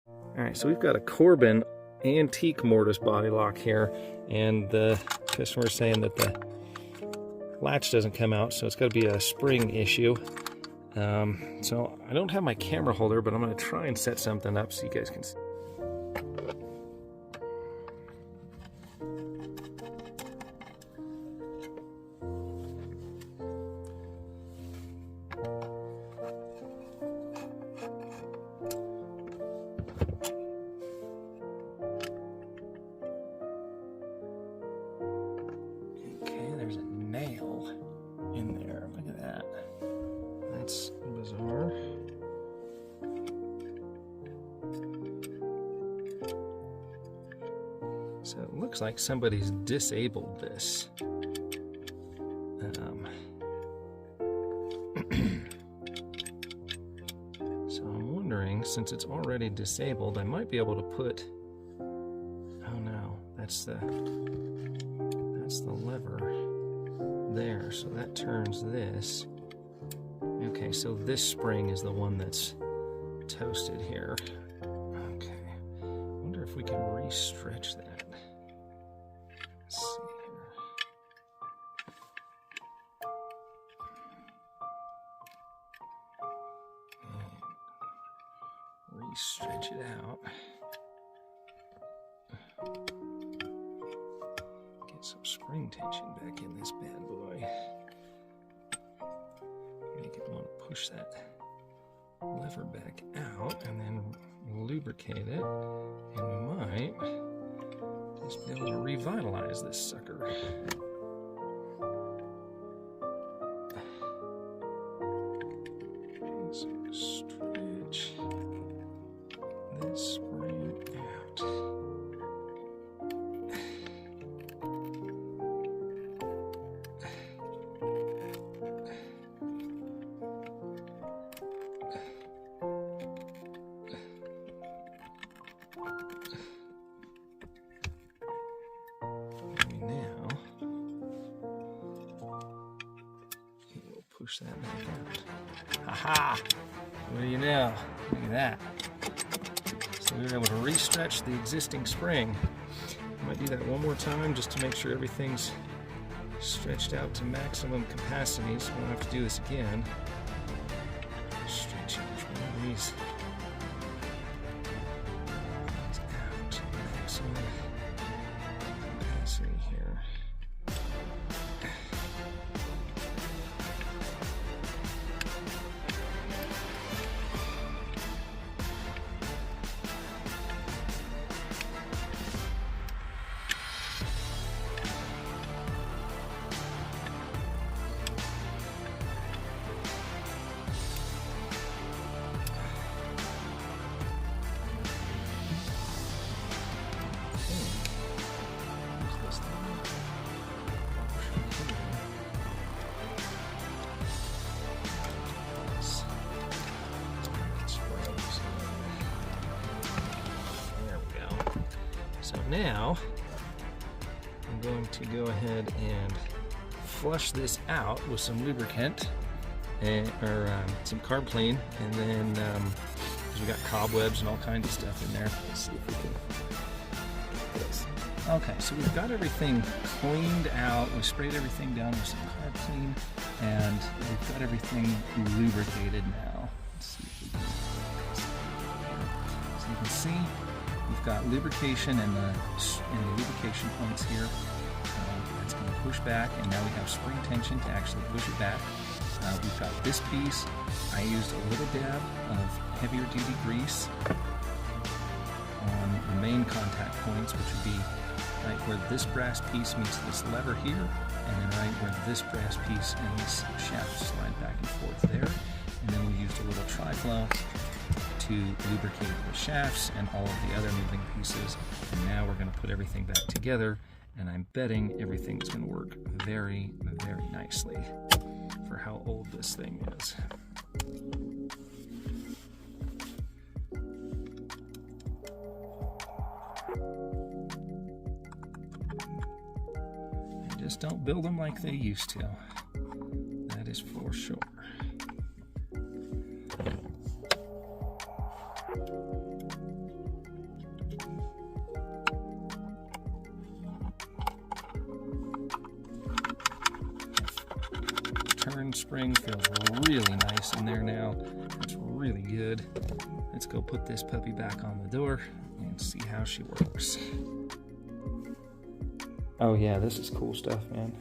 Alright, so we've got a Corbin antique mortise body lock here, and the customer's saying that the latch doesn't come out, so it's got to be a spring issue. So I don't have my camera holder, but I'm going to try and set something up so you guys can see. There's a nail in there. Look at that. That's bizarre. So it looks like somebody's disabled this. So I'm wondering, since it's already disabled, I might be able to put... Oh no, that's the lever there, so that turns this. Okay, so this spring is the one that's toasted here. Okay, I wonder if we can re-stretch that. Let's see here. And re-stretch it out. Some spring tension back in this bad boy. Make it want to push that lever back out and then lubricate it, and we might just be able to revitalize this sucker. So stretch this spring out. Push that back out. Aha! What do you know? Look at that. So we were able to re-stretch the existing spring. I might do that one more time just to make sure everything's stretched out to maximum capacity, so we don't have to do this again. Stretch each one of these out to maximum capacity here. So now I'm going to go ahead and flush this out with some lubricant or some carb clean, and then because we got cobwebs and all kinds of stuff in there. Let's see if we can get this. Okay, so we've got everything cleaned out. We sprayed everything down with some carb clean, and we've got everything lubricated now. Let's see if we can. So you can see we've got lubrication in the lubrication points here. It's going to push back, and now we have spring tension to actually push it back. We've got this piece. I used a little dab of heavier duty grease on the main contact points, which would be right where this brass piece meets this lever here, and then right where this brass piece and this shaft slide back and forth there. And then we used a little tri-flow to lubricate the shafts and all of the other moving pieces. And now we're going to put everything back together, and I'm betting everything's going to work very, very nicely for how old this thing is. They just don't build them like they used to. That is for sure. turn spring feels really nice in there now. It's really good. Let's go put this puppy back on the door and see how she works. Oh yeah, this is cool stuff, man.